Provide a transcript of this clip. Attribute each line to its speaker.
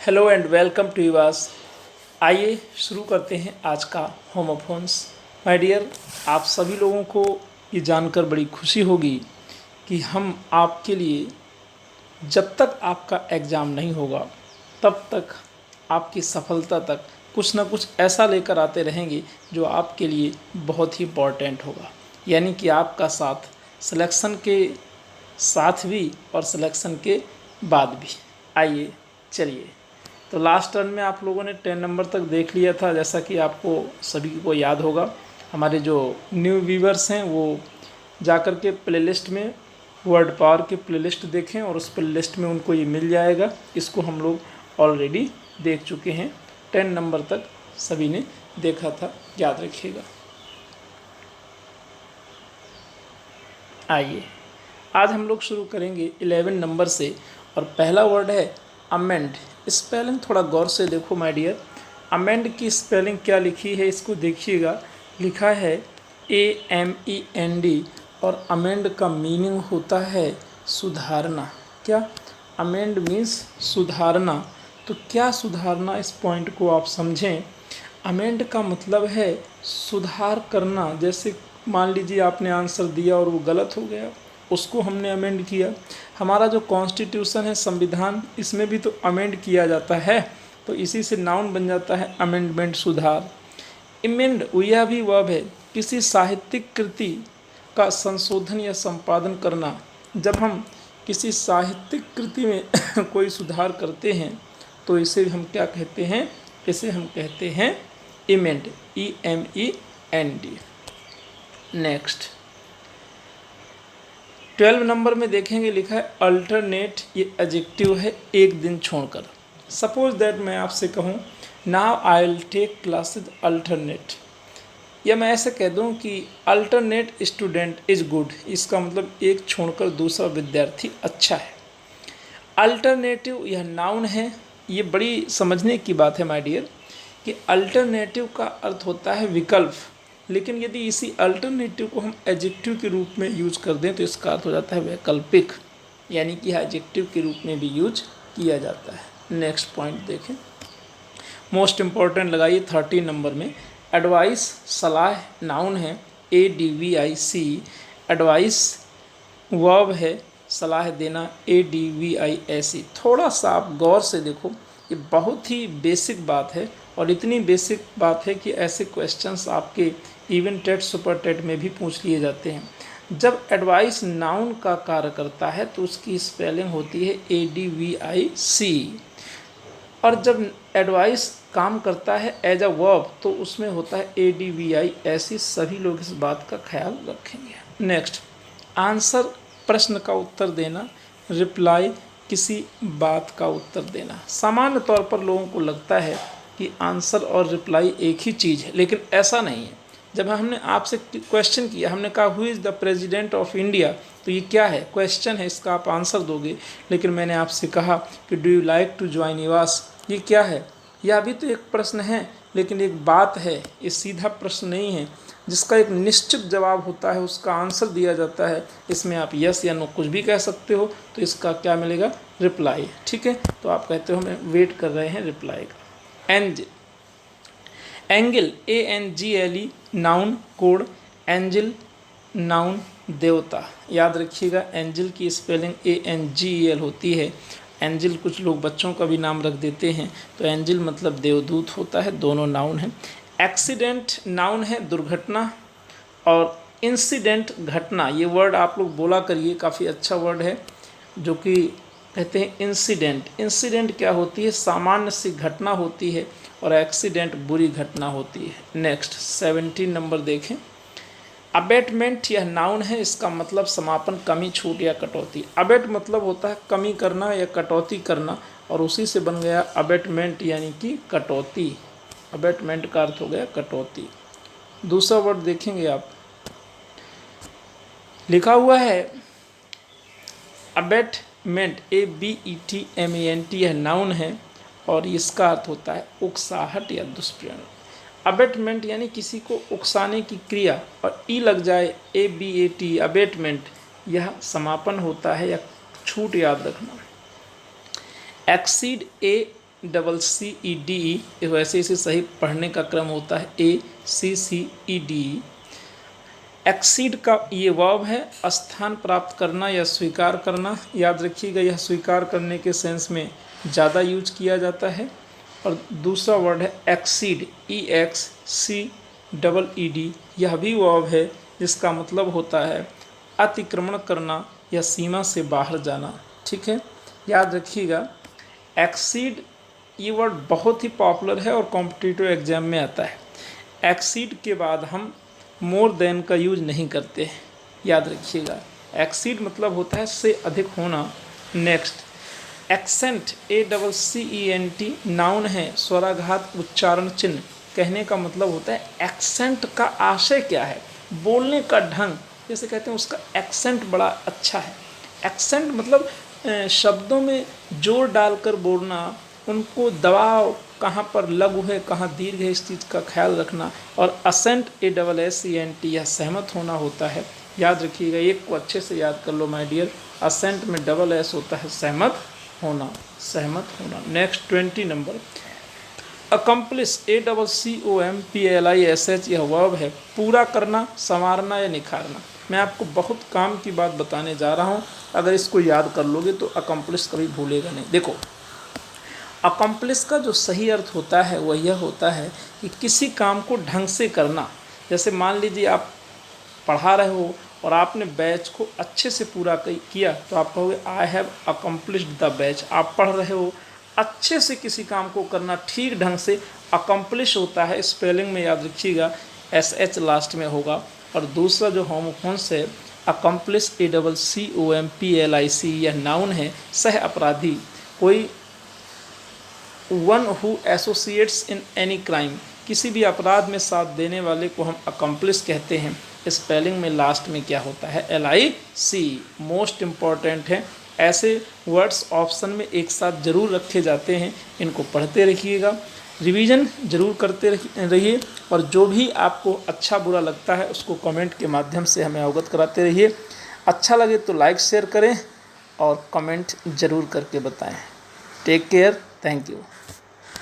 Speaker 1: Hello and welcome to Yuvas. आइए शुरू करते हैं आज का होमोफोन्स। माय डियर, आप सभी लोगों को ये जानकर बड़ी खुशी होगी कि हम आपके लिए जब तक आपका एग्ज़ाम नहीं होगा तब तक आपकी सफलता तक कुछ ना कुछ ऐसा लेकर आते रहेंगे जो आपके लिए बहुत ही इम्पॉर्टेंट होगा। यानी कि आपका साथ सिलेक्शन के साथ भी और सिलेक्शन के बाद भी। आइए चलिए, तो लास्ट टर्न में आप लोगों ने 10 नंबर तक देख लिया था। जैसा कि आपको सभी को याद होगा, हमारे जो न्यू व्यूवर्स हैं वो जाकर के प्लेलिस्ट में वर्ड पावर की प्लेलिस्ट देखें और उस प्लेलिस्ट में उनको ये मिल जाएगा। इसको हम लोग ऑलरेडी देख चुके हैं, 10 नंबर तक सभी ने देखा था, याद रखिएगा। आइए आज हम लोग शुरू करेंगे 11 नंबर से और पहला वर्ड है अमेंड। स्पेलिंग थोड़ा गौर से देखो माय डियर। अमेंड की स्पेलिंग क्या लिखी है इसको देखिएगा। लिखा है AMEND और अमेंड का मीनिंग होता है सुधारना। क्या? अमेंड मीन्स सुधारना। तो क्या सुधारना, इस पॉइंट को आप समझें। अमेंड का मतलब है सुधार करना। जैसे मान लीजिए आपने आंसर दिया और वो गलत हो गया, उसको हमने अमेंड किया। हमारा जो कॉन्स्टिट्यूशन है, संविधान, इसमें भी तो अमेंड किया जाता है, तो इसी से नाउन बन जाता है अमेंडमेंट, सुधार। इमेंड यह भी वर्ब है, किसी साहित्यिक कृति का संशोधन या संपादन करना। जब हम किसी साहित्यिक कृति में कोई सुधार करते हैं तो इसे हम क्या कहते हैं? इसे हम कहते हैं इमेंड, EMEND। नेक्स्ट 12 नंबर में देखेंगे, लिखा है अल्टरनेट। ये एडजेक्टिव है, एक दिन छोड़कर। सपोज दैट मैं आपसे कहूँ now I will take classes alternate, या मैं ऐसे कह दूँ कि अल्टरनेट स्टूडेंट इज गुड। इसका मतलब एक छोड़कर दूसरा विद्यार्थी अच्छा है। अल्टरनेटिव यह नाउन है। ये बड़ी समझने की बात है माय डियर कि अल्टरनेटिव का अर्थ होता है विकल्प, लेकिन यदि इसी अल्टरनेटिव को हम एडजेक्टिव के रूप में यूज कर दें तो इसका अर्थ हो जाता है वैकल्पिक, यानी कि एडजेक्टिव के रूप में भी यूज किया जाता है। नेक्स्ट पॉइंट देखें, मोस्ट इम्पॉर्टेंट लगाइए 13 नंबर में। एडवाइस सलाह नाउन है, ADVIC। एडवाइस वर्ब है, सलाह देना, ADVISE। थोड़ा सा आप गौर से देखो, ये बहुत ही बेसिक बात है और इतनी बेसिक बात है कि ऐसे क्वेश्चंस आपके इवन टेट, सुपर टेट में भी पूछ लिए जाते हैं। जब एडवाइस नाउन का कार्य करता है तो उसकी स्पेलिंग होती है ADVIC, और जब एडवाइस काम करता है एज अ वर्ब तो उसमें होता है ADVI। ऐसी सभी लोग इस बात का ख्याल रखेंगे। नेक्स्ट, आंसर प्रश्न का उत्तर देना, रिप्लाई किसी बात का उत्तर देना। सामान्य तौर पर लोगों को लगता है कि आंसर और रिप्लाई एक ही चीज़ है, लेकिन ऐसा नहीं है। जब हमने आपसे क्वेश्चन किया, हमने कहा who is the president of India, तो ये क्या है? क्वेश्चन है, इसका आप आंसर दोगे। लेकिन मैंने आपसे कहा कि do you like to join Yuvas, ये क्या है? यह भी तो एक प्रश्न है, लेकिन एक बात है, ये सीधा प्रश्न नहीं है जिसका एक निश्चित जवाब होता है, उसका आंसर दिया जाता है। इसमें आप यस या नो कुछ भी कह सकते हो, तो इसका क्या मिलेगा? रिप्लाई। ठीक है, तो आप कहते हो हमें वेट कर रहे हैं रिप्लाई का। Angle, ANGLE noun code, angel noun देवता। याद रखिएगा, एंजल की स्पेलिंग ANGEL होती है। एंजल कुछ लोग बच्चों का भी नाम रख देते हैं, तो एंजल मतलब देवदूत होता है, दोनों नाउन हैं। एक्सीडेंट नाउन है, दुर्घटना, और इंसिडेंट घटना। ये वर्ड आप लोग बोला करिए, काफ़ी अच्छा वर्ड है, जो कि कहते हैं इंसिडेंट। इंसिडेंट क्या होती है? सामान्य सी घटना होती है, और एक्सीडेंट बुरी घटना होती है। नेक्स्ट 17 नंबर देखें। अबेटमेंट यह नाउन है, इसका मतलब समापन, कमी, छूट या कटौती। अबेट मतलब होता है कमी करना या कटौती करना, और उसी से बन गया अबेटमेंट यानी कि कटौती। अबेटमेंट का अर्थ हो गया कटौती। दूसरा वर्ड देखेंगे आप, लिखा हुआ है अबेटमेंट, ABETMENT। यह नाउन है और इसका अर्थ होता है उकसाहट या दुष्प्रेरण। अबेटमेंट यानी किसी को उकसाने की क्रिया, और ई लग जाए, ABAT, अबेटमेंट, यह समापन होता है या छूट, याद रखना। एक्सीड, ACCEDE, वैसे इसे सही पढ़ने का क्रम होता है ACCEDE। एक्सीड का ये वर्ब है, स्थान प्राप्त करना या स्वीकार करना। याद रखिएगा, यह स्वीकार करने के सेंस में ज़्यादा यूज किया जाता है। और दूसरा वर्ड है एक्सीड, EXCEED, यह भी वर्ब है जिसका मतलब होता है अतिक्रमण करना या सीमा से बाहर जाना। ठीक है, याद रखिएगा एक्सीड ये वर्ड बहुत ही पॉपुलर है और कॉम्पिटिटिव एग्जाम में आता है। एक्सीड के बाद हम मोर देन का यूज नहीं करते, याद रखिएगा। एक्सीड मतलब होता है से अधिक होना। नेक्स्ट, एक्सेंट, ACCENT, नाउन है, स्वराघात उच्चारण चिन्ह। कहने का मतलब होता है एक्सेंट का आशय क्या है, बोलने का ढंग, जैसे कहते हैं उसका एक्सेंट बड़ा अच्छा है। एक्सेंट मतलब शब्दों में जोर डालकर बोलना, उनको दबाव कहाँ पर लघु है कहाँ दीर्घ है इस चीज़ का ख्याल रखना। और असेंट, ASSENT, यह सहमत होना होता है। याद रखिएगा, एक को अच्छे से याद कर लो माय डियर, असेंट में SS होता है सहमत होना, सहमत होना। नेक्स्ट 20 नंबर, अकम्प्लिश, ACCOMPLISH, यह वर्ब है, पूरा करना, संवारना या निखारना। मैं आपको बहुत काम की बात बताने जा रहा हूँ, अगर इसको याद कर लोगे तो अकम्प्लिश कभी भूलेगा नहीं। देखो, अकम्प्लिश का जो सही अर्थ होता है वह यह होता है कि किसी काम को ढंग से करना। जैसे मान लीजिए आप पढ़ा रहे हो और आपने बैच को अच्छे से पूरा किया तो आप कहोगे I have accomplished the batch. आप पढ़ रहे हो, अच्छे से किसी काम को करना ठीक ढंग से अकम्प्लिश होता है। स्पेलिंग में याद रखिएगा SH लास्ट में होगा। और दूसरा जो होमोफोन्स है अकम्प्लिश, ACCOMPLIC, यह नाउन है, सह अपराधी, कोई one who associates in any crime, किसी भी अपराध में साथ देने वाले को हम अकम्प्लिश कहते हैं। स्पेलिंग में लास्ट में क्या होता है LIC। मोस्ट इम्पॉर्टेंट है, ऐसे वर्ड्स ऑप्शन में एक साथ जरूर रखे जाते हैं, इनको पढ़ते रखिएगा, रिवीजन जरूर करते रहिए। और जो भी आपको अच्छा बुरा लगता है उसको कमेंट के माध्यम से हमें अवगत कराते रहिए। अच्छा लगे तो लाइक शेयर करें और कमेंट जरूर करके बताएं। Take care, thank you.